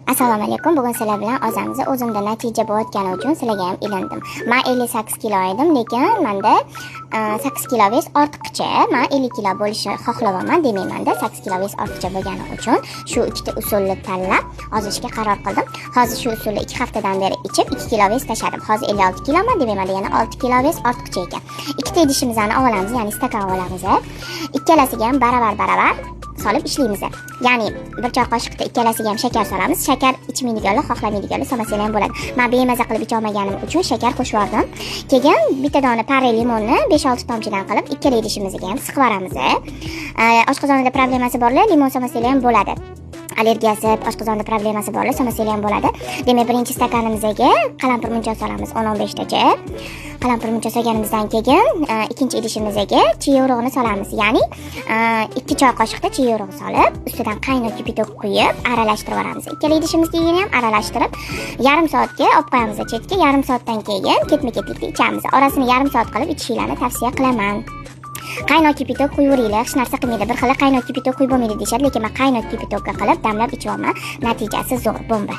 Assalomu alaykum. Bugun sizlar bilan o'zimizda o'zimda natija bo'layotgani uchun sizlarga ham ilindim. Men 58 kilo edim, lekin menda 8 kilo vez ortiqcha. Men 50 kilo bo'lishni xohlamayman, demayman-da. 8 kilo vez ortiqcha bo'lgani uchun shu ikkita usulni tanlab ozishga qaror qildim. Hozir shu usulni 2 haftadan beri ichib 2 kilo vez tashadim. Hozir 56 kiloman, demayman, yana 6 kilo vez ortiqcha ekan. Ikkita idishimizni olamiz, ya'ni stakan olamiz. Ikkalasiga ham baravar solib ishlaymiz. Ya'ni bir choy qoshiqda ikkalasiga ham shakar solamiz. Shakar ichmaydiganlar, xohlamaydiganlar solmasa ham bo'ladi. Men bemaza qilib icha olmaganim uchun shakar qo'shib yubordim. Keyin bitta dona pare limonni 5-6 tomchidan qilib ikkala idishimizga ham siqib yuboramiz. Oshqozonida problemasi borlar limon solmasa ham bo'ladi. Allergiyasi, oshqozonda problemasi borlar solmasa ham bo'ladi. Demak, birinchi stakanimizga qalampir muncha solamiz 10-15 tacha. Qalampir muncha solganimizdan keyin ikkinchi idishimizga chiy urug'ini solamiz. Ya'ni 2 choy qoshiqda chiy urug'i solib, ustidan qaynoq kipitok quyib, aralashtirib yuboramiz. Ikkala idishimizga ham aralashtirib, yarim soatga olib qo'yamiz chetga. Yarim soatdan keyin ketma-ketlikda ichamiz. Orasini yarim soat qilib ichishingizni tavsiya qilaman. Qaynoq kipitok quyuringlar, hech narsa qilmaydi. Bir xil qaynoq kipitok quyib bo'lmaydi deyshadi, lekin men qaynoq kipitokka qilib damlab ichaman. Natijasi zo'r, bomba.